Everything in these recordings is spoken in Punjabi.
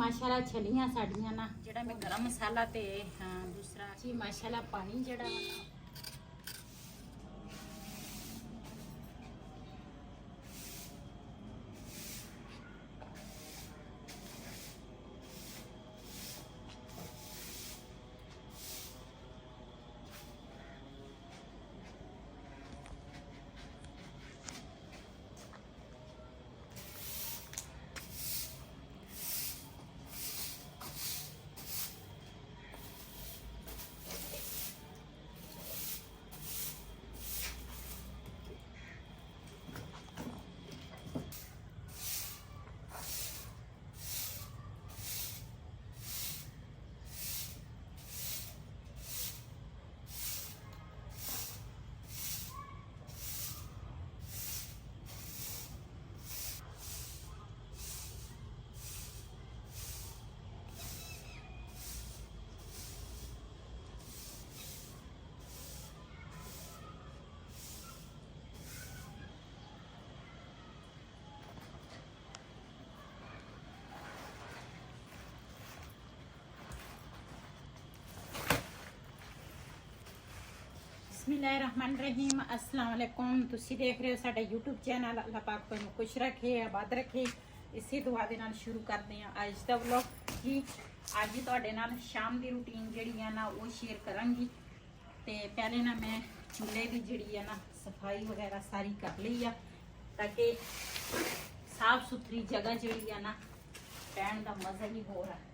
माशाल्लाह छलियां साड़ियां ना जेड़ा मैं गरम मसाला ते दूसरा जी माशाल्लाह पानी जेड़ा बिस्मिल्लाहिर्रहमानिर्रहीम अस्सलाम वालेकुम। तुसी देख रहे हो साडा यूट्यूब चैनल। अल्लाह पाक तुहानू खुश रखे आबाद रखे। इसी दुआ दे नाल शुरू करते हैं अज दा व्लॉग। कि अज तुहाडे नाल शाम दी रूटीन जिहड़ी है ना वो शेयर करांगी। ते पहले ना मैं चूल्हे की जिहड़ी है ना सफाई वगैरह सारी कर ली है ताकि साफ सुथरी जगह जिहड़ी है ना रहन दा मज़ा ही हो रहा है।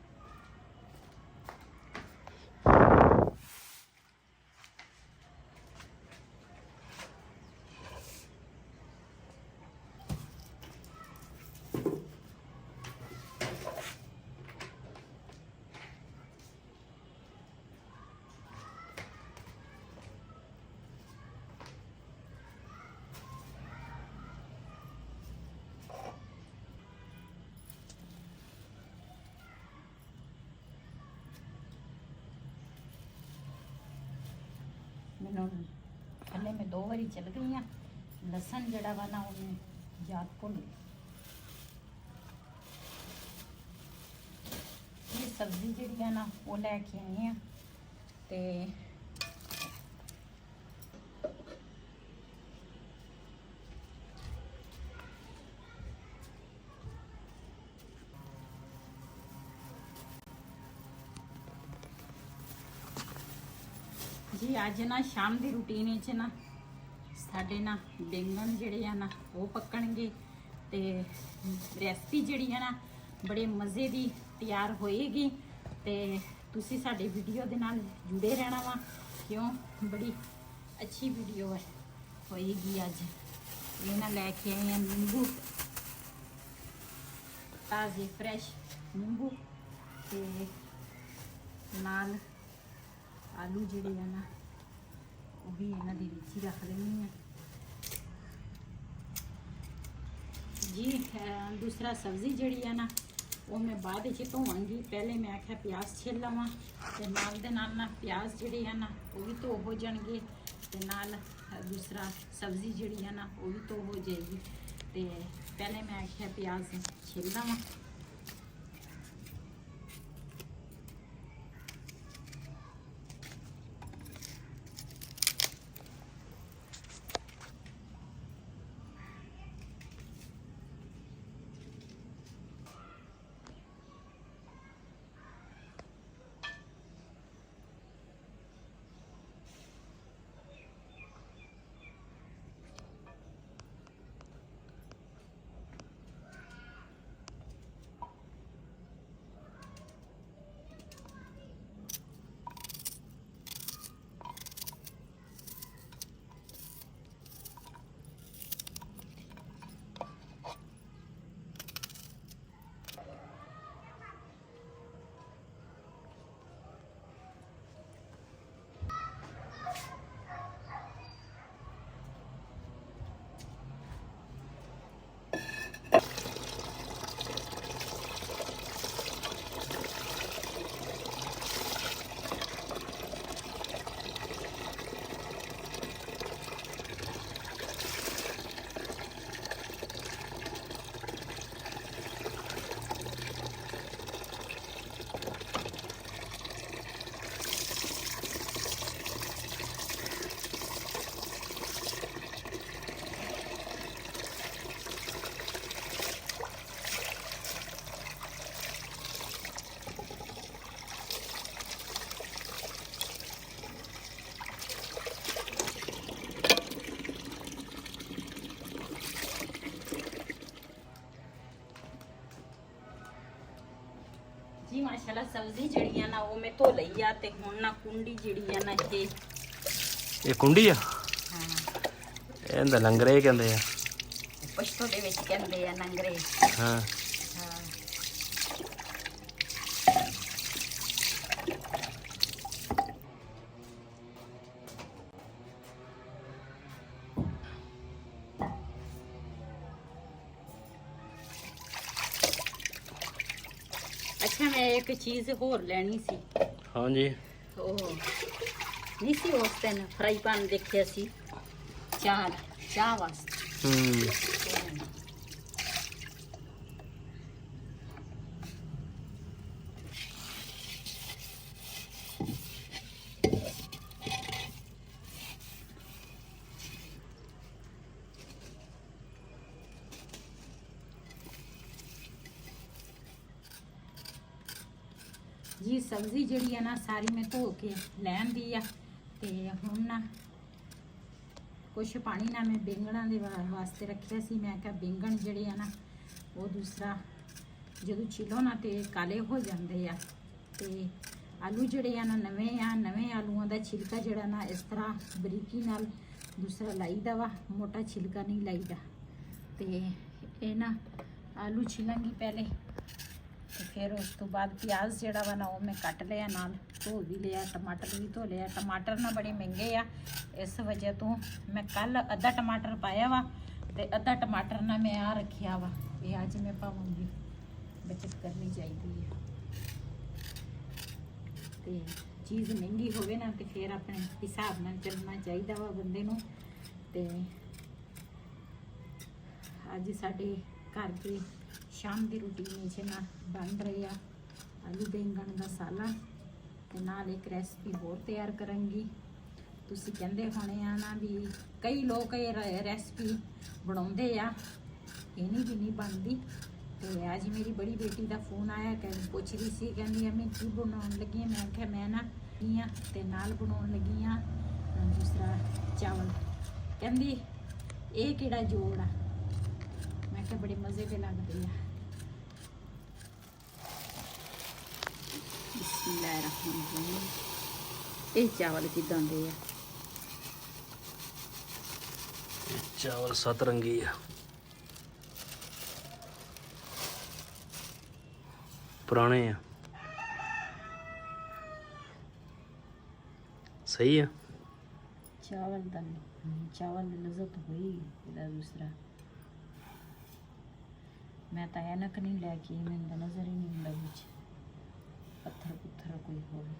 थले मैं 2 बारी चल गई हाँ। लसन जड़ा वा ना उन्हें याद भुल गई। ये सब्जी जी है ना वो लैके आए हैं ते जी अज ना शाम की रूटीन ना साढ़े ना बैंगन जिहड़े आ ना वो पकणगे ते रेसिपी जिहड़ी है ना बड़े मज़े की तैयार होएगी। ते तुसी साडे वीडियो दे नाल जुड़े रहना वा क्यों बड़ी अच्छी वीडियो है होएगी। अज ये ना लैके आए हैं नींबू ताज़े फ्रैश नींबू ते नाल आलू जिहड़े है ना वो भी इन्हां दी विच रख लेनी है जी। दूसरा सब्जी जिहड़ी है ना वो मैं बाद विच धोवांगी। पहले मैं आख्या प्याज छिल लवां ते नाल दे नाल ना प्याज जिहड़े है ना वो भी धो हो जाणगे ते नाल दूसरा सब्जी जिहड़ी है ना वो भी धो हो जाएगी। ते पहले मैं आख्या प्याज छिल लवां। ਮਾਸ਼ਾਅੱਲਾ ਸਬਜ਼ੀ ਜਿਹੜੀ ਆ ਨਾ ਉਹ ਮੈਂ ਧੋ ਲਈ ਆ ਤੇ ਹੁਣ ਨਾ ਕੁੰਡੀ ਜਿਹੜੀ ਆ ਨਾ ਇਹ ਕੁੰਡੀ ਆ? ਹਾਂ, ਇਹਦਾ ਲੰਗਰੇ ਕਹਿੰਦੇ ਆ, ਪਸ਼ਤੋ ਦੇ ਵਿੱਚ ਕਹਿੰਦੇ ਆ ਨੰਗਰੇ। ਹਾਂ। ਅੱਛਾ, ਮੈਂ ਇੱਕ ਚੀਜ਼ ਹੋਰ ਲੈਣੀ ਸੀ। ਹਾਂਜੀ। ਉਹ ਨਹੀਂ ਸੀ ਉਸ ਦਿਨ ਫਰਾਈ ਪੈਨ ਦੇਖਿਆ ਸੀ ਚਾਹ ਵਾਸਤੇ। जी सब्जी जी है ना सारी मैं धो के लैन दी आ ते हुण ना कुछ पानी ना मैं बैंगणा दे वास्ते रखिया सी। मैं क्या बैंगण जिहड़े आ ना वो दूसरा जदों छिलो ना ते काले हो जाते आ ते आलू जिहड़े आ ना नवे आलूआं दा छिलका जिहड़ा ना इस तरह बरीकी नाल दूसरा लाईदा वा, मोटा छिलका नहीं लाईदा। ते ये ना आलू छिलांगी पहले तो फिर उस तो बाद प्याज जड़ा वा ना वो मैं कट लिया, नाल धो भी लिया, टमाटर भी धो लिया। टमाटर ना बड़े महंगे आ, इस वजह तो मैं कल अद्धा टमाटर पाया वा ते अद्धा टमाटर ना मैं आ रखिया वा। ये अज मैं पाऊंगी, बचत करनी चाहिए ते चीज़ महंगी होवे ना तो फिर अपने हिसाब नाल चलना चाहिए वा बंदे नूं। ते अज साडे घर के शाम की रूटीन च ना बन रही आ आलू बैंगन का साला ते नाल एक रेसिपी होर तैयार करांगी। तुसी कहंदे होने आ ना भी कई लोग ये रेसिपी बनाउंदे आ, इन्हीं भी नहीं बनती। तो अज मेरी बड़ी बेटी का फोन आया, पुछ रही सी, कहंदी अम्मी की बनाउण लगी। मैं आख्या मैं ना ते नाल बनाउण लगी आ दूसरा चावल। कहंदी ये किहड़ा जोड़ आ? मैं क्या बड़े मज़े के लगते हैं। ये चावल किदां दे आ? चावल सतरंगी आ, पुराने आ, सही है। चावल दा चावल दी लज़्ज़त हुई इहदा दूसरा। मैं तो ऐनक नहीं लैके, मैंने नज़र ही नहीं आंदा विच पत्थर पुत्थर कोई होवे।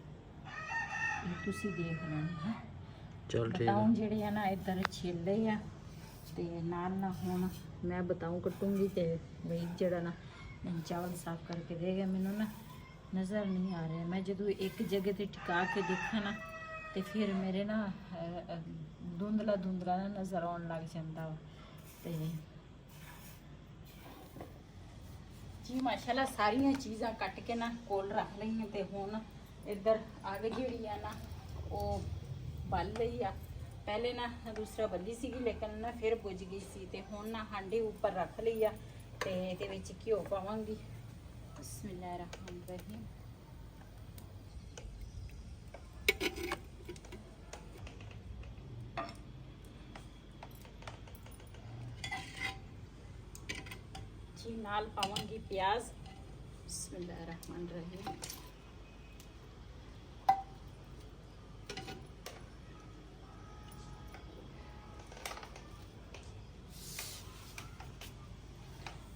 ये तुसी देख लेना है। चल ठीक बताऊं है। जेड़े आ ना इधर छेले आ ते नाल ना हुण मैं बताऊं कटूंगी ते वही जेड़ा ना चावल साफ करके देगा। मैनू ना नज़र नहीं आ रहा, मैं जदों एक जगह ते टिका के देखा ना ते फिर मेरे ना धुंधला धुंधला ना नज़र आउण लग जांदा वा। ते जी माशाल्लाह सारिया चीज़ां कट के ना कोल रख लईआं ते हुण इधर अग जिहड़ी आ ना वो बल रही आ। पहले ना दूसरा बली सीगी लेकिन ना फिर बुझ गई सी ते हुण ना हांडी उपर रख लई आ ते इहदे विच घिओ पावांगी। बिस्मिल्लाहिर्रहमानिर्रहीम। जी नाल पावांगी प्याज। बिस्मिल्लाहिर्रहमानिर्रहीम।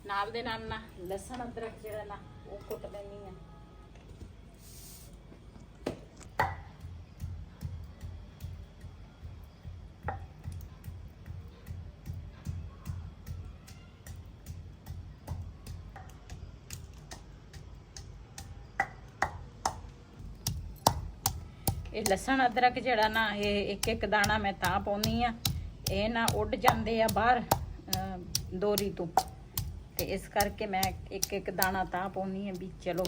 नाल दे नाल ना लसन अदरक जिहड़ा ना वो कुट लैनी है। ये लसन अदरक जिहड़ा ना ये एक एक दाना मैं तां पाउंदी आ, ये ना उड़ जांदे आ बाहर दोरी तो, ते इस करके मैं एक एक दाना तां पाउंदी आ भी चलो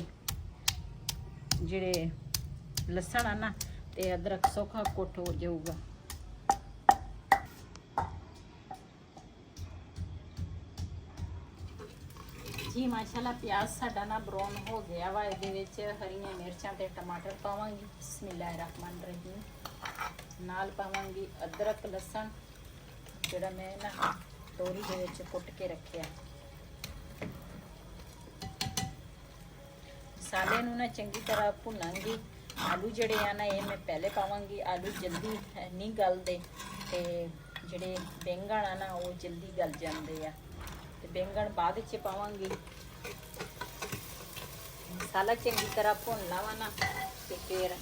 जिहड़े लसन आ ना ते अदरक सौखा कुट हो जाऊगा। ਜੀ ਮਾਸ਼ਾਅੱਲਾ ਪਿਆਜ਼ ਸਾਡਾ ਨਾ ਬਰਾਊਨ ਹੋ ਗਿਆ ਵਾ। ਇਹਦੇ ਵਿੱਚ ਹਰੀਆਂ ਮਿਰਚਾਂ ਤੇ ਟਮਾਟਰ ਪਾਵਾਂਗੀ। ਬਿਸਮਿਲ੍ਲਾਹਿਰਰਹਿਮਾਨਿਰਰਹੀਮ। ਨਾਲ ਪਾਵਾਂਗੀ ਅਦਰਕ ਲਸਣ ਜਿਹੜਾ ਮੈਂ ਨਾ ਤੋਰੀ ਦੇ ਵਿੱਚ ਕੁੱਟ ਕੇ ਰੱਖਿਆ। ਮਸਾਲੇ ਨੂੰ ਨਾ ਚੰਗੀ ਤਰ੍ਹਾਂ ਭੁੰਨਾਂਗੀ। ਆਲੂ ਜਿਹੜੇ ਆ ਨਾ ਇਹ ਮੈਂ ਪਹਿਲੇ ਪਾਵਾਂਗੀ। ਆਲੂ ਜਲਦੀ ਨਹੀਂ ਗਲਦੇ ਤੇ ਜਿਹੜੇ ਬੈਂਗਣ ਆ ਨਾ ਉਹ ਜਲਦੀ ਗਲ ਜਾਂਦੇ ਆ ਤੇ ਬੈਂਗਣ ਬਾਅਦ ਵਿੱਚ ਪਾਵਾਂਗੀ। ਮਸਾਲਾ ਚੰਗੀ ਤਰ੍ਹਾਂ ਭੁੰਨ ਲਾਵਾਂ ਨਾ ਤੇ ਫਿਰ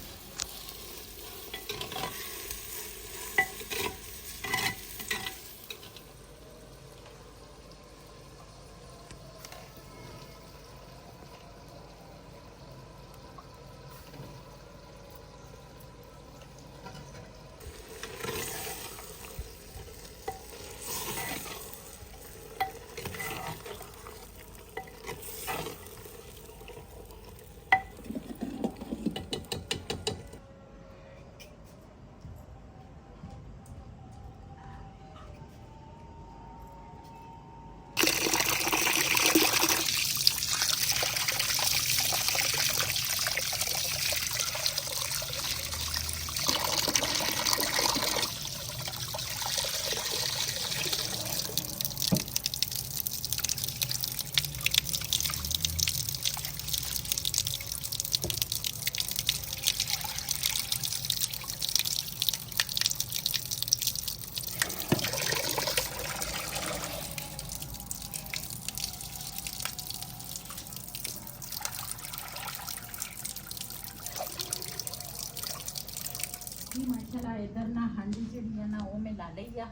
ਮਾਸ਼ਾਅੱਲਾ ਇਧਰ ਨਾ ਹਾਂਡੀ ਜਿਹੜੀ ਆ ਨਾ ਉਹ ਮੈਂ ਲਾ ਲਈ ਆ।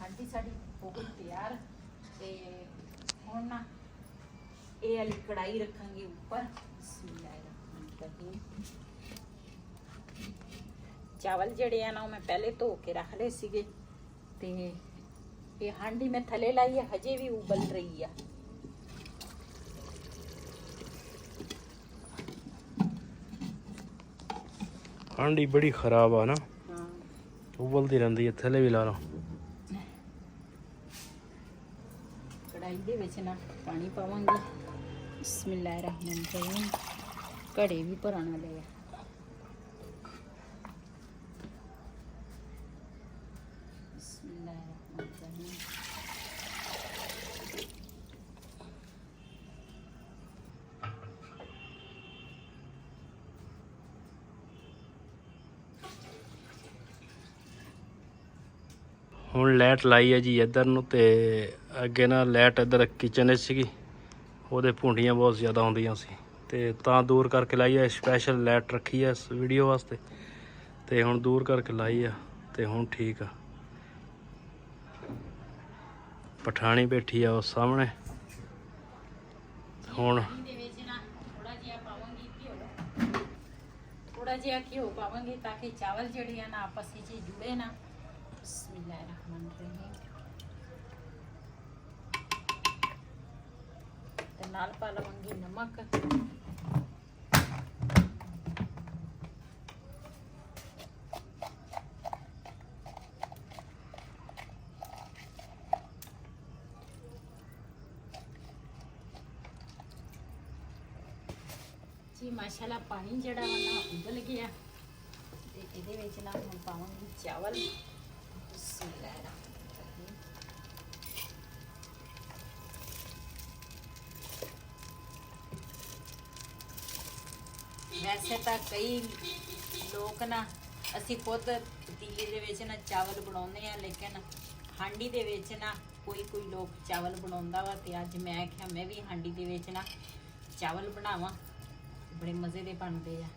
ਹਾਂਡੀ ਸਾਡੀ ਹੋ ਗਈ ਤਿਆਰ ਤੇ ਹੁਣ ਨਾ ਇਹ ਵਾਲੀ ਕੜਾਈ ਰੱਖਾਂਗੇ ਉੱਪਰ। ਬਿਸਮਿਲ੍ਲਾਹਿਰਰਹਿਮਾਨਿਰਰਹੀਮ। ਚਾਵਲ ਜਿਹੜੇ ਆ ਨਾ ਉਹ ਮੈਂ ਪਹਿਲੇ ਧੋ ਕੇ ਰੱਖ ਲਏ ਸੀਗੇ ਤੇ ਇਹ ਹਾਂਡੀ ਮੈਂ ਥੱਲੇ ਲਾਈ ਹੈ, ਹਜੇ ਵੀ ਉਬਲ ਰਹੀ ਆ। ਹਾਂਡੀ ਬੜੀ ਖਰਾਬ ਆ ਨਾ, ਹਾਂ ਉਬਲਦੀ ਰਹਿੰਦੀ ਹੈ। ਥੱਲੇ ਵੀ ਲਾ ਲਓ। ਕੜਾਈ ਦੇ ਵਿੱਚ ਨਾ ਪਾਣੀ ਪਾਵਾਂਗੀ। ਬਿਸਮਿਲ੍ਲਾਹਿਰਰਹਿਮਾਨਿਰਰਹੀਮ। ਘੜੇ ਵੀ ਭਰਨ ਵਾਲੇ ਆ। ਬਿਸਮਿਲ੍ਲਾਹਿਰਰਹਿਮਾਨਿਰਰਹੀਮ। ਹੁਣ ਲਾਈਟ ਲਾਈ ਹੈ ਜੀ ਇੱਧਰ ਨੂੰ, ਤੇ ਅੱਗੇ ਨਾ ਲਾਈਟ ਇੱਧਰ ਕਿਚਨ ਵਿੱਚ ਸੀਗੀ, ਉਹਦੇ ਭੁੰਡੀਆਂ ਬਹੁਤ ਜ਼ਿਆਦਾ ਆਉਂਦੀਆਂ ਸੀ ਤੇ ਤਾਂ ਦੂਰ ਕਰਕੇ ਲਾਈ ਹੈ। ਸਪੈਸ਼ਲ ਲਾਈਟ ਰੱਖੀ ਹੈ ਇਸ ਵੀਡੀਓ ਵਾਸਤੇ ਤੇ ਹੁਣ ਦੂਰ ਕਰਕੇ ਲਾਈ ਆ ਤੇ ਹੁਣ ਠੀਕ ਆ। ਪਠਾਣੀ ਬੈਠੀ ਆ ਉਹ ਸਾਹਮਣੇ। ਹੁਣ ਦੇ ਵਿੱਚ ਨਾ ਥੋੜਾ ਜਿਹਾ ਘਿਓ ਪਾਵਾਂਗੀ ਤਾਂ ਕਿ ਚਾਵਲ ਜਿਹੜੇ ਆ ਨਾ ਆਪਸ ਵਿੱਚ ਜੁੜੇ ਨਾ। ਬਿਸਮਿਲ੍ਲਾਹਿਰਰਹਿਮਾਨਿਰਰਹੀਮ। ਤੇ ਨਾਲ ਪਾ ਲਵਾਂਗੀ ਨਮਕ। ਜੀ ਮਾਸ਼ਾਅੱਲਾ ਪਾਣੀ ਜਿਹੜਾ ਵਾ ਨਾ ਉਬਲ ਗਿਆ ਤੇ ਇਹਦੇ ਵਿੱਚ ਨਾ ਹੁਣ ਪਾਵਾਂਗੀ ਚਾਵਲ। ਬਿਸਮਿਲ੍ਲਾਹਿਰਰਹਿਮਾਨਿਰਰਹੀਮ। ਵੈਸੇ ਤਾਂ ਕਈ ਲੋਕ ਨਾ ਅਸੀਂ ਖੁਦ ਪਤੀਲੇ ਦੇ ਵਿੱਚ ਨਾ ਚਾਵਲ ਬਣਾਉਂਦੇ ਆ, ਲੇਕਿਨ ਹਾਂਡੀ ਦੇ ਵਿੱਚ ਨਾ ਕੋਈ ਲੋਕ ਚਾਵਲ ਬਣਾਉਂਦਾ ਵਾ ਤੇ ਅੱਜ ਮੈਂ ਕਿਹਾ ਮੈਂ ਵੀ ਹਾਂਡੀ ਦੇ ਵਿੱਚ ਨਾ ਚਾਵਲ ਬਣਾਵਾਂ। ਬੜੇ ਮਜ਼ੇ ਦੇ ਬਣਦੇ ਆ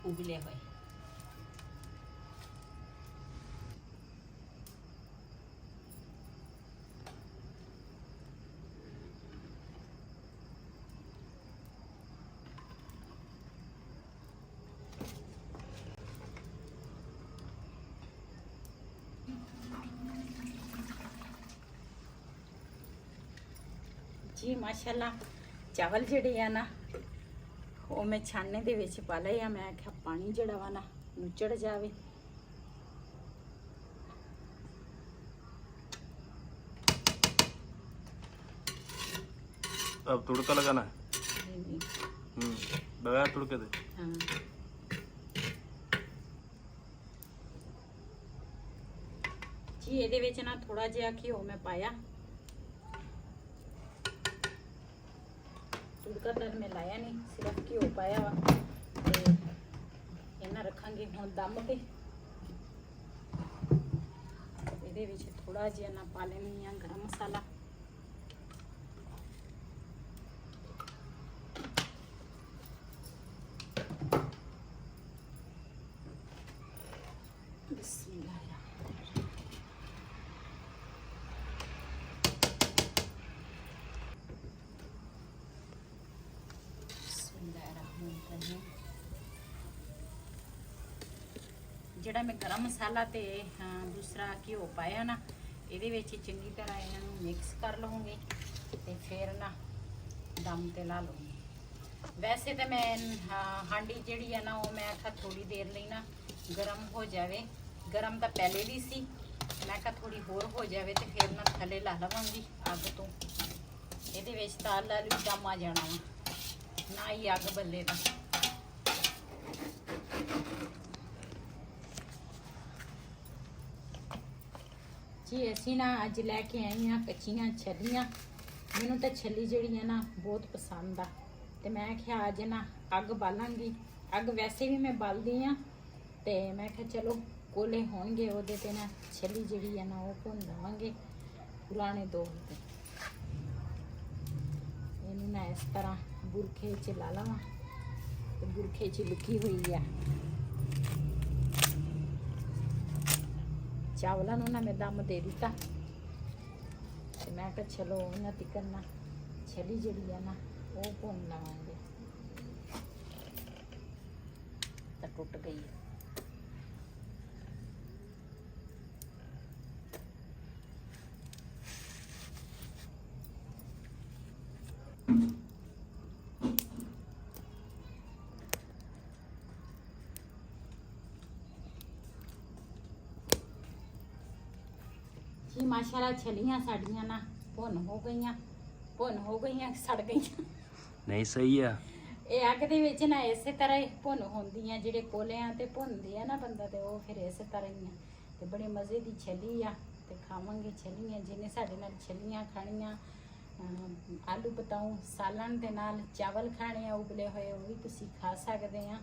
ਉਬਲੇ ਹੋਏ। ਜੀ ਮਾਸ਼ਾਅੱਲਾ ਚਾਵਲ ਜਿਹੜੇ ਆ ਨਾ ਉਹ ਮੈਂ ਛਾਨਣੇ ਦੇ ਵਿੱਚ ਪਾ ਲਏ ਆ। ਮੈਂ ਕਿਹਾ ਪਾਣੀ ਜਿਹੜਾ ਵਾ ਨਾ ਨੁੱਚੜ ਜਾਵੇ। अब तुड़का लगाना है। नहीं, लगाया तुड़के दे। हाँ ਜੀ ਇਹਦੇ ਵਿੱਚ ਨਾ ਥੋੜਾ ਜਿਹਾ ਘਿਓ ਮੈਂ ਪਾਇਆ, ਤੁੜਕਾ ਤਾਂ ਮੈਂ ਲਾਇਆ ਨਹੀਂ, ਸਿਰਫ ਘਿਓ ਪਾਇਆ ਵਾ। ਤੇ ਇਹਨਾਂ ਰੱਖਾਂਗੇ ਹੁਣ ਦਮ ਤੇ। ਇਹਦੇ ਵਿੱਚ ਥੋੜਾ ਜਿਹਾ ਨਾ ਪਾ ਲੈਣੀ ਆ ਗਰਮ ਮਸਾਲਾ, ਜਿਹੜਾ ਮੈਂ ਗਰਮ ਮਸਾਲਾ ਤੇ ਦੂਸਰਾ ਘਿਓ ਪਾਇਆ ਨਾ, ਇਹਦੇ ਵਿੱਚ ਚੰਗੀ ਤਰ੍ਹਾਂ ਇਹਨਾਂ ਨੂੰ ਮਿਕਸ ਕਰ ਲਵਾਂਗੇ ਤੇ ਫਿਰ ਨਾ ਦਮ ਤੇ ਲਾ ਲਵਾਂਗੇ। ਵੈਸੇ ਤਾਂ ਮੈਂ ਹਾਂਡੀ ਜਿਹੜੀ ਆ ਨਾ ਉਹ ਮੈਂ ਆਖਿਆ ਥੋੜੀ ਦੇਰ ਲਈ ਨਾ ਗਰਮ ਹੋ ਜਾਵੇ, ਗਰਮ ਤਾਂ ਪਹਿਲੇ ਵੀ ਸੀ, ਮੈਂ ਕਿਹਾ ਥੋੜੀ ਹੋਰ ਹੋ ਜਾਵੇ ਤੇ ਫਿਰ ਨਾ ਥੱਲੇ ਲਾ ਲਵਾਂਗੀ ਅੱਗ ਤੋਂ। ਇਹਦੇ ਵਿੱਚ ਤਾਂ ਆਲੂ ਦਮ ਆ ਜਾਣਾ ਵਾ, ਨਾ ਹੀ ਅੱਗ ਬੱਲੇ ਦਾ। ਜੀ ਅਸੀਂ ਨਾ ਅੱਜ ਲੈ ਕੇ ਆਏ ਹਾਂ ਕੱਚੀਆਂ ਛੱਲੀਆਂ। ਮੈਨੂੰ ਤਾਂ ਛੱਲੀ ਜਿਹੜੀ ਹੈ ਨਾ ਬਹੁਤ ਪਸੰਦ ਆ, ਤੇ ਮੈਂ ਕਿਹਾ ਅੱਜ ਨਾ ਅੱਗ ਬਾਲਾਂਗੀ। ਅੱਗ ਵੈਸੇ ਵੀ ਮੈਂ ਬਾਲਦੀ ਆ, ਤੇ ਮੈਂ ਕਿਹਾ ਚਲੋ ਕੋਲੇ ਹੋਣਗੇ ਉਹਦੇ ਤੇ ਨਾ ਛੱਲੀ ਜਿਹੜੀ ਹੈ ਨਾ ਉਹ ਭੁੰਨ ਲਵਾਂਗੇ ਪੁਰਾਣੇ ਦੌਰ ਤੇ। ਇਹਨੂੰ ਨਾ ਇਸ ਤਰ੍ਹਾਂ ਬੁਰਖੇ 'ਚ ਲਾ ਲਵਾਂ, ਤੇ ਬੁਰਖੇ 'ਚ ਲੁਕੀ ਹੋਈ ਆ। ਚਾਵਲਾਂ ਨੂੰ ਨਾ ਮੈਂ ਦਮ ਦੇ ਦਿੱਤਾ, ਤੇ ਮੈਂ ਕਿਹਾ ਚਲੋ ਉਹਨਾਂ ਤਿੱਕਰ ਨਾ ਛੱਲੀ ਜਿਹੜੀ ਆ ਨਾ ਉਹ ਭੁੰਨ ਲਵਾਂਗੇ। ਤਾਂ ਟੁੱਟ ਗਈ ਹੈ। ਜੀ ਮਾਸ਼ਾਅੱਲਾ ਛਲੀਆਂ ਸਾਡੀਆਂ ਨਾ ਭੁੰਨ ਹੋ ਗਈਆਂ, ਸੜ ਗਈਆਂ। ਨਹੀਂ ਸਹੀ ਆ। ਇਹ ਅੱਗ ਦੇ ਵਿੱਚ ਨਾ ਇਸੇ ਤਰ੍ਹਾਂ ਹੀ ਭੁੰਨ ਹੁੰਦੀਆਂ, ਜਿਹੜੇ ਕੋਲਿਆਂ ਤੇ ਭੁੰਨਦੇ ਆ ਨਾ ਬੰਦਾ, ਤੇ ਉਹ ਫਿਰ ਇਸੇ ਤਰ੍ਹਾਂ ਹੀ ਆ। ਤੇ ਬੜੇ ਮਜ਼ੇ ਦੀ ਛਲੀ ਆ, ਤੇ ਖਾਵਾਂਗੇ ਛਲੀਆਂ। ਜਿਹਨੇ ਸਾਡੇ ਨਾਲ ਛਲੀਆਂ ਖਾਣੀਆਂ, ਆਲੂ ਬਤਾਉ ਸਾਲਣ ਦੇ ਨਾਲ ਚਾਵਲ ਖਾਣੇ ਆ ਉਬਲੇ ਹੋਏ, ਉਹ ਵੀ ਤੁਸੀਂ ਖਾ ਸਕਦੇ ਆ।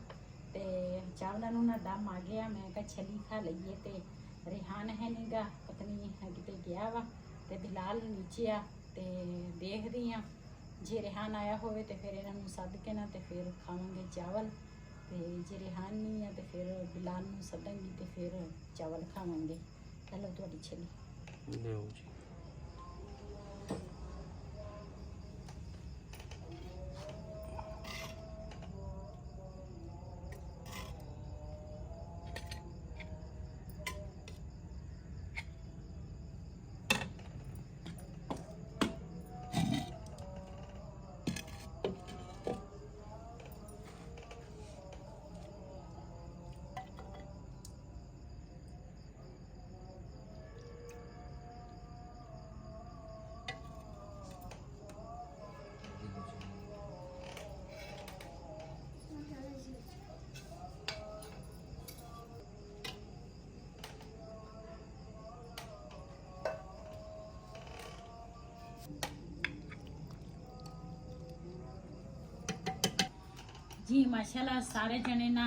ਤੇ ਚਾਵਲਾਂ ਨੂੰ ਨਾ ਦਮ ਆ ਗਿਆ, ਮੈਂ ਕਿਹਾ ਛਲੀ ਖਾ ਲਈਏ। ਤੇ ਰਿਹਾਨ ਹੈ ਨੀਗਾ, ਪਤਨੀ ਕਿਤੇ ਗਿਆ ਵਾ, ਤੇ ਬਿਲਾਲ ਨੀਚੇ ਆ, ਤੇ ਦੇਖਦੀ ਆ ਜੇ ਰਿਹਾਨ ਆਇਆ ਹੋਵੇ ਤੇ ਫਿਰ ਇਹਨਾਂ ਨੂੰ ਸੱਦ ਕੇ ਨਾ ਤੇ ਫਿਰ ਖਾਵਾਂਗੇ ਚਾਵਲ। ਤੇ ਜੇ ਰਿਹਾਨ ਨਹੀਂ ਆ ਤੇ ਫਿਰ ਬਿਲਾਲ ਨੂੰ ਸੱਦਾਂਗੀ ਤੇ ਫਿਰ ਚਾਵਲ ਖਾਵਾਂਗੇ। ਚਲੋ ਤੁਹਾਡੀ ਛਲੀ ਲਿਓ ਜੀ। ਜੀ ਮਾਸ਼ਾਅੱਲਾ ਸਾਰੇ ਜਣੇ ਨਾ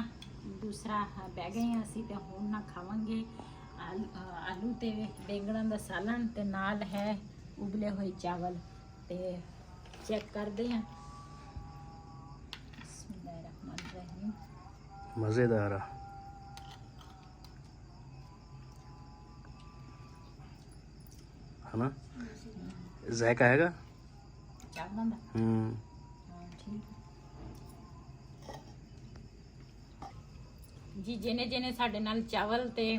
ਦੂਸਰਾ ਬਹਿ ਗਏ ਹਾਂ ਅਸੀਂ, ਤੇ ਹੁਣ ਨਾ ਖਾਵਾਂਗੇ ਆਲੂ ਤੇ ਬੈਂਗਣਾਂ ਦਾ ਸਾਲਣ, ਤੇ ਨਾਲ ਹੈ ਉਬਲੇ ਹੋਏ ਚਾਵਲ। ਤੇ ਚੈੱਕ ਕਰਦੇ ਹਾਂ। ਬਿਸਮਿल्लाहिर्रहमानिर्रहीम। मजेदार है ना, जायका हैगा ਚਾਵਲਾਂ ਦਾ। ਹਾਂ ਠੀਕ ਜੀ। ਜਿਹਨੇ ਸਾਡੇ ਨਾਲ ਚਾਵਲ ਤੇ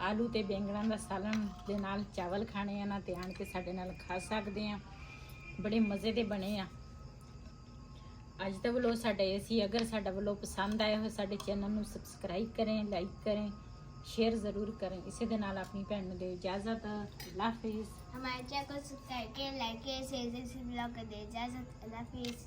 ਆਲੂ ਤੇ ਬੈਂਗਣਾਂ ਦਾ ਸਾਲਣ ਦੇ ਨਾਲ ਚਾਵਲ ਖਾਣੇ ਆ ਨਾ, ਤੇ ਆਣ ਕੇ ਸਾਡੇ ਨਾਲ ਖਾ ਸਕਦੇ ਆ। ਬੜੇ ਮਜ਼ੇ ਦੇ ਬਣੇ ਆ। ਅੱਜ ਦਾ ਵਲੋਗ ਸਾਡਾ ਇਹ ਸੀ। ਅਗਰ ਸਾਡਾ ਵਲੋਗ ਪਸੰਦ ਆਇਆ ਹੋ, ਸਾਡੇ ਚੈਨਲ ਨੂੰ ਸਬਸਕ੍ਰਾਈਬ ਕरें, ਲਾਈਕ करें ਸ਼ੇਅਰ ਜ਼ਰੂਰ ਕरें। ਇਸੇ ਦੇ ਨਾਲ ਆਪਣੀ ਭੈਣ ਨੂੰ ਦਿਓ ਇਜਾਜ਼ਤ। ਅੱਲਾ ਹਾਫਿਜ਼। हमारे चैनल को सब्सक्राइब के लाइक के शेयर से ब्लॉग कर दे इजाजत। अल्लाह हाफिज़।